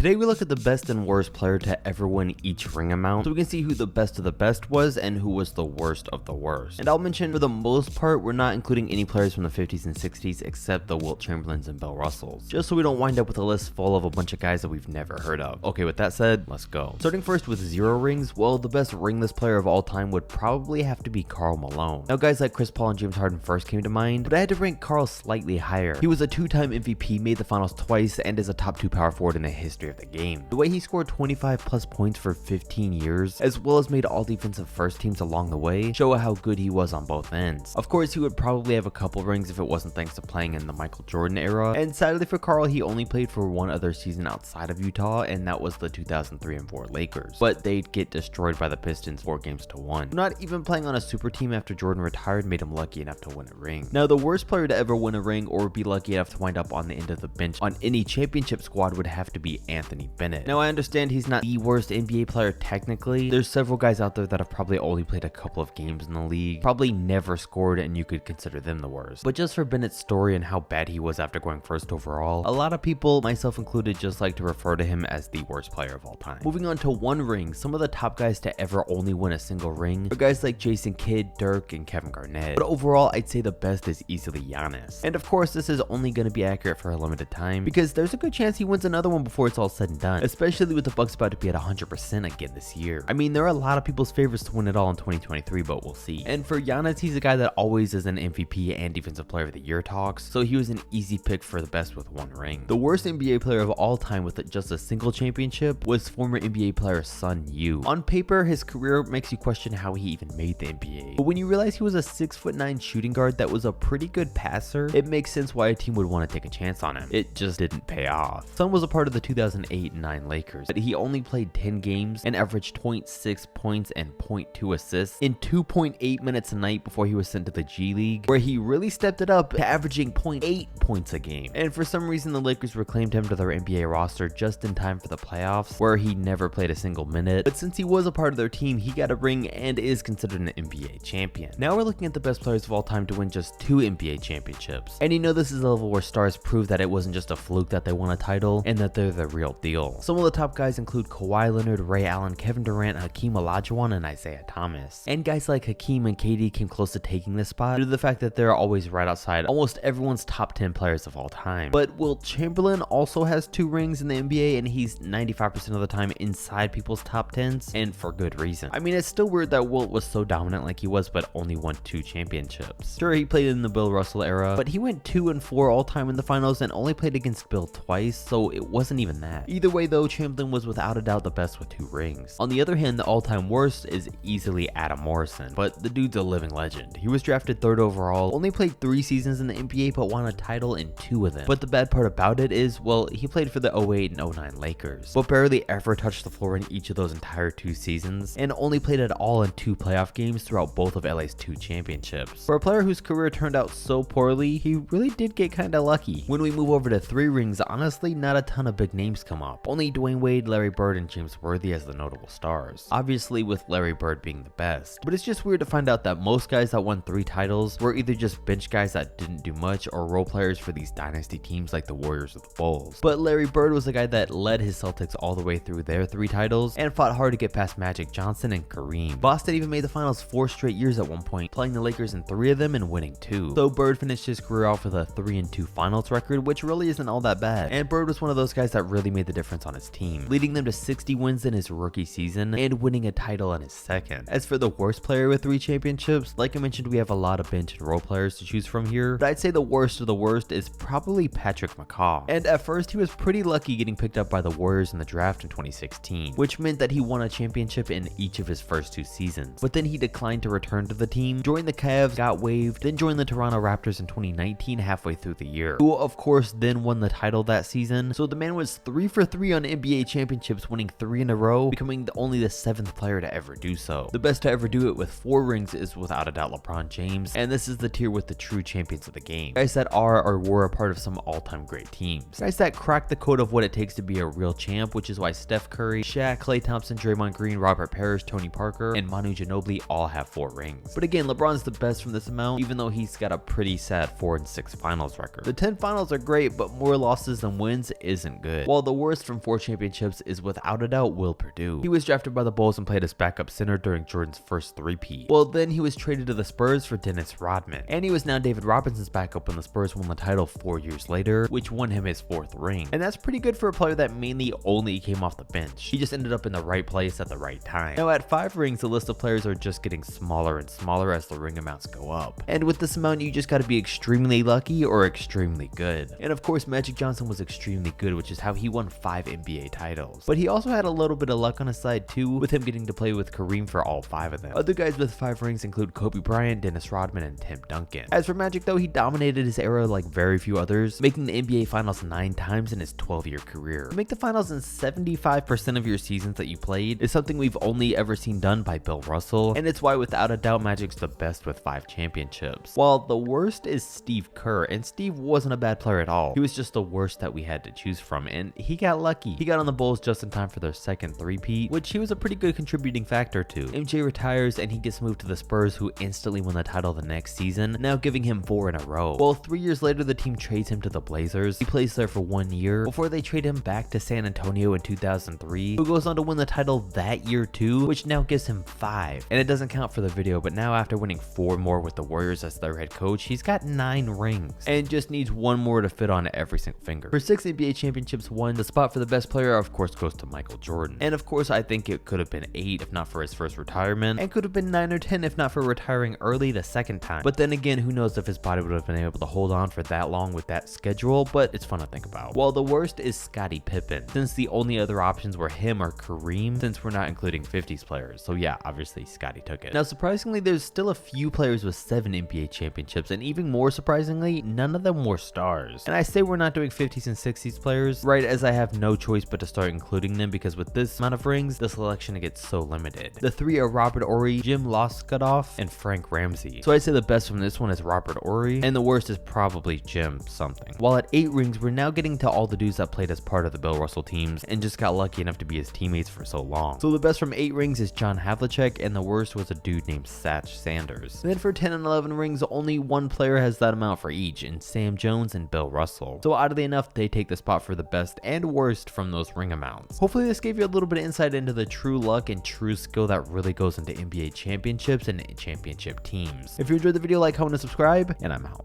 Today we look at the best and worst player to ever win each ring amount, so we can see who the best of the best was and who was the worst of the worst. And I'll mention, for the most part, we're not including any players from the 50s and 60s except the Wilt Chamberlains and Bill Russells, just so we don't wind up with a list full of a bunch of guys that we've never heard of. Okay, with that said, let's go. Starting first with 0 rings, well, the best ringless player of all time would probably have to be Karl Malone. Now, guys like Chris Paul and James Harden first came to mind, but I had to rank Karl slightly higher. He was a 2-time MVP, made the finals twice, and is a top 2 power forward in the history of the game. The way he scored 25 plus points for 15 years, as well as made all defensive first teams along the way, show how good he was on both ends. Of course, he would probably have a couple rings if it wasn't thanks to playing in the Michael Jordan era, and sadly for Karl, he only played for one other season outside of Utah, and that was the 2003 and 4 Lakers. But they'd get destroyed by the Pistons 4-1. Not even playing on a super team after Jordan retired made him lucky enough to win a ring. Now, the worst player to ever win a ring or be lucky enough to wind up on the end of the bench on any championship squad would have to be Anthony Bennett. Now, I understand he's not the worst NBA player technically. There's several guys out there that have probably only played a couple of games in the league, probably never scored, and you could consider them the worst. But just for Bennett's story and how bad he was after going first overall, a lot of people, myself included, just like to refer to him as the worst player of all time. Moving on to 1 ring, some of the top guys to ever only win a single ring are guys like Jason Kidd, Dirk, and Kevin Garnett. But overall, I'd say the best is easily Giannis. And of course, this is only going to be accurate for a limited time, because there's a good chance he wins another one before it's all said and done, especially with the Bucks about to be at 100% again this year. I mean, there are a lot of people's favorites to win it all in 2023, but we'll see. And for Giannis, he's a guy that always is an MVP and Defensive Player of the Year talks, so he was an easy pick for the best with 1 ring. The worst NBA player of all time with just a single championship was former NBA player Sun Yu. On paper, his career makes you question how he even made the NBA, but when you realize he was a 6'9" shooting guard that was a pretty good passer, it makes sense why a team would want to take a chance on him. It just didn't pay off. Sun was a part of the 2008-9 Lakers, but he only played 10 games and averaged 0.6 points and 0.2 assists in 2.8 minutes a night before he was sent to the G League, where he really stepped it up to averaging 0.8 points a game. And for some reason, the Lakers reclaimed him to their NBA roster just in time for the playoffs, where he never played a single minute. But since he was a part of their team, he got a ring and is considered an NBA champion. Now we're looking at the best players of all time to win just 2 NBA championships. And you know, this is a level where stars prove that it wasn't just a fluke that they won a title, and that they're the real deal. Some of the top guys include Kawhi Leonard, Ray Allen, Kevin Durant, Hakeem Olajuwon, and Isaiah Thomas. And guys like Hakeem and KD came close to taking this spot due to the fact that they're always right outside almost everyone's top 10 players of all time. But Wilt Chamberlain also has 2 rings in the NBA, and he's 95% of the time inside people's top 10s, and for good reason. I mean, it's still weird that Wilt was so dominant like he was, but only won 2 championships. Sure, he played in the Bill Russell era, but he went 2-4 all time in the finals and only played against Bill twice, so it wasn't even that. Either way though, Chamberlain was without a doubt the best with 2 rings. On the other hand, the all-time worst is easily Adam Morrison, but the dude's a living legend. He was drafted 3rd overall, only played 3 seasons in the NBA, but won a title in 2 of them. But the bad part about it is, well, he played for the 08 and 09 Lakers, but barely ever touched the floor in each of those entire 2 seasons, and only played at all in 2 playoff games throughout both of LA's 2 championships. For a player whose career turned out so poorly, he really did get kinda lucky. When we move over to 3 rings, honestly, not a ton of big names come up. Only Dwayne Wade, Larry Bird, and James Worthy as the notable stars. Obviously with Larry Bird being the best. But it's just weird to find out that most guys that won 3 titles were either just bench guys that didn't do much or role players for these dynasty teams like the Warriors or the Bulls. But Larry Bird was the guy that led his Celtics all the way through their 3 titles and fought hard to get past Magic Johnson and Kareem. Boston even made the finals 4 straight years at one point, playing the Lakers in 3 of them and winning 2. So Bird finished his career off with a 3-2 finals record, which really isn't all that bad. And Bird was one of those guys that really made the difference on his team, leading them to 60 wins in his rookie season and winning a title in his 2nd. As for the worst player with 3 championships, like I mentioned, we have a lot of bench and role players to choose from here, but I'd say the worst of the worst is probably Patrick McCaw. And at first, he was pretty lucky getting picked up by the Warriors in the draft in 2016, which meant that he won a championship in each of his first 2 seasons. But then he declined to return to the team, joined the Cavs, got waived, then joined the Toronto Raptors in 2019 halfway through the year, who of course then won the title that season. So the man was 3 for 3 on NBA championships, winning 3 in a row, becoming only the 7th player to ever do so. The best to ever do it with 4 rings is without a doubt LeBron James, and this is the tier with the true champions of the game. Guys that are or were a part of some all-time great teams. Guys that cracked the code of what it takes to be a real champ, which is why Steph Curry, Shaq, Klay Thompson, Draymond Green, Robert Parrish, Tony Parker, and Manu Ginobili all have 4 rings. But again, LeBron's the best from this amount, even though he's got a pretty sad 4-6 finals record. The 10 finals are great, but more losses than wins isn't good. While the the worst from 4 championships is without a doubt Will Perdue. He was drafted by the Bulls and played as backup center during Jordan's first three-peat. Well, then he was traded to the Spurs for Dennis Rodman, and he was now David Robinson's backup when the Spurs won the title 4 years later, which won him his 4th ring. And that's pretty good for a player that mainly only came off the bench. He just ended up in the right place at the right time. Now at 5 rings, the list of players are just getting smaller and smaller as the ring amounts go up. And with this amount, you just gotta be extremely lucky or extremely good. And of course, Magic Johnson was extremely good, which is how he won 5 NBA titles. But he also had a little bit of luck on his side too, with him getting to play with Kareem for all 5 of them. Other guys with 5 rings include Kobe Bryant, Dennis Rodman, and Tim Duncan. As for Magic though, he dominated his era like very few others, making the NBA Finals 9 times in his 12-year career. To make the finals in 75% of your seasons that you played is something we've only ever seen done by Bill Russell, and it's why without a doubt Magic's the best with 5 championships. While the worst is Steve Kerr, and Steve wasn't a bad player at all. He was just the worst that we had to choose from, and he got lucky. He got on the Bulls just in time for their 2nd three-peat, which he was a pretty good contributing factor to. MJ retires and he gets moved to the Spurs, who instantly won the title the next season, now giving him 4 in a row. Well, 3 years later the team trades him to the Blazers. He plays there for 1 year before they trade him back to San Antonio in 2003, who goes on to win the title that year too, which now gives him 5. And it doesn't count for the video, but now after winning 4 more with the Warriors as their head coach, he's got 9 rings and just needs 1 more to fit on every single finger. For 6 NBA championships won, the spot for the best player of course goes to Michael Jordan. And of course I think it could have been 8 if not for his first retirement, and could have been 9 or 10 if not for retiring early the 2nd time. But then again, who knows if his body would have been able to hold on for that long with that schedule, but it's fun to think about. Well, the worst is Scottie Pippen, since the only other options were him or Kareem, since we're not including 50s players. So yeah, obviously Scottie took it. Now surprisingly, there's still a few players with 7 NBA championships, and even more surprisingly, none of them were stars. And I say we're not doing 50s and 60s players, right, as I have no choice but to start including them because with this amount of rings, the selection gets so limited. The 3 are Robert Horry, Jim Loscutoff, and Frank Ramsey. So I'd say the best from this one is Robert Horry, and the worst is probably Jim something. While at 8 rings, we're now getting to all the dudes that played as part of the Bill Russell teams and just got lucky enough to be his teammates for so long. So the best from 8 rings is John Havlicek, and the worst was a dude named Satch Sanders. And then for 10 and 11 rings, only 1 player has that amount for each, in Sam Jones and Bill Russell. So oddly enough, they take the spot for the best and worst from those ring amounts. Hopefully this gave you a little bit of insight into the true luck and true skill that really goes into NBA championships and championship teams. If you enjoyed the video, like, comment, and subscribe, and I'm out.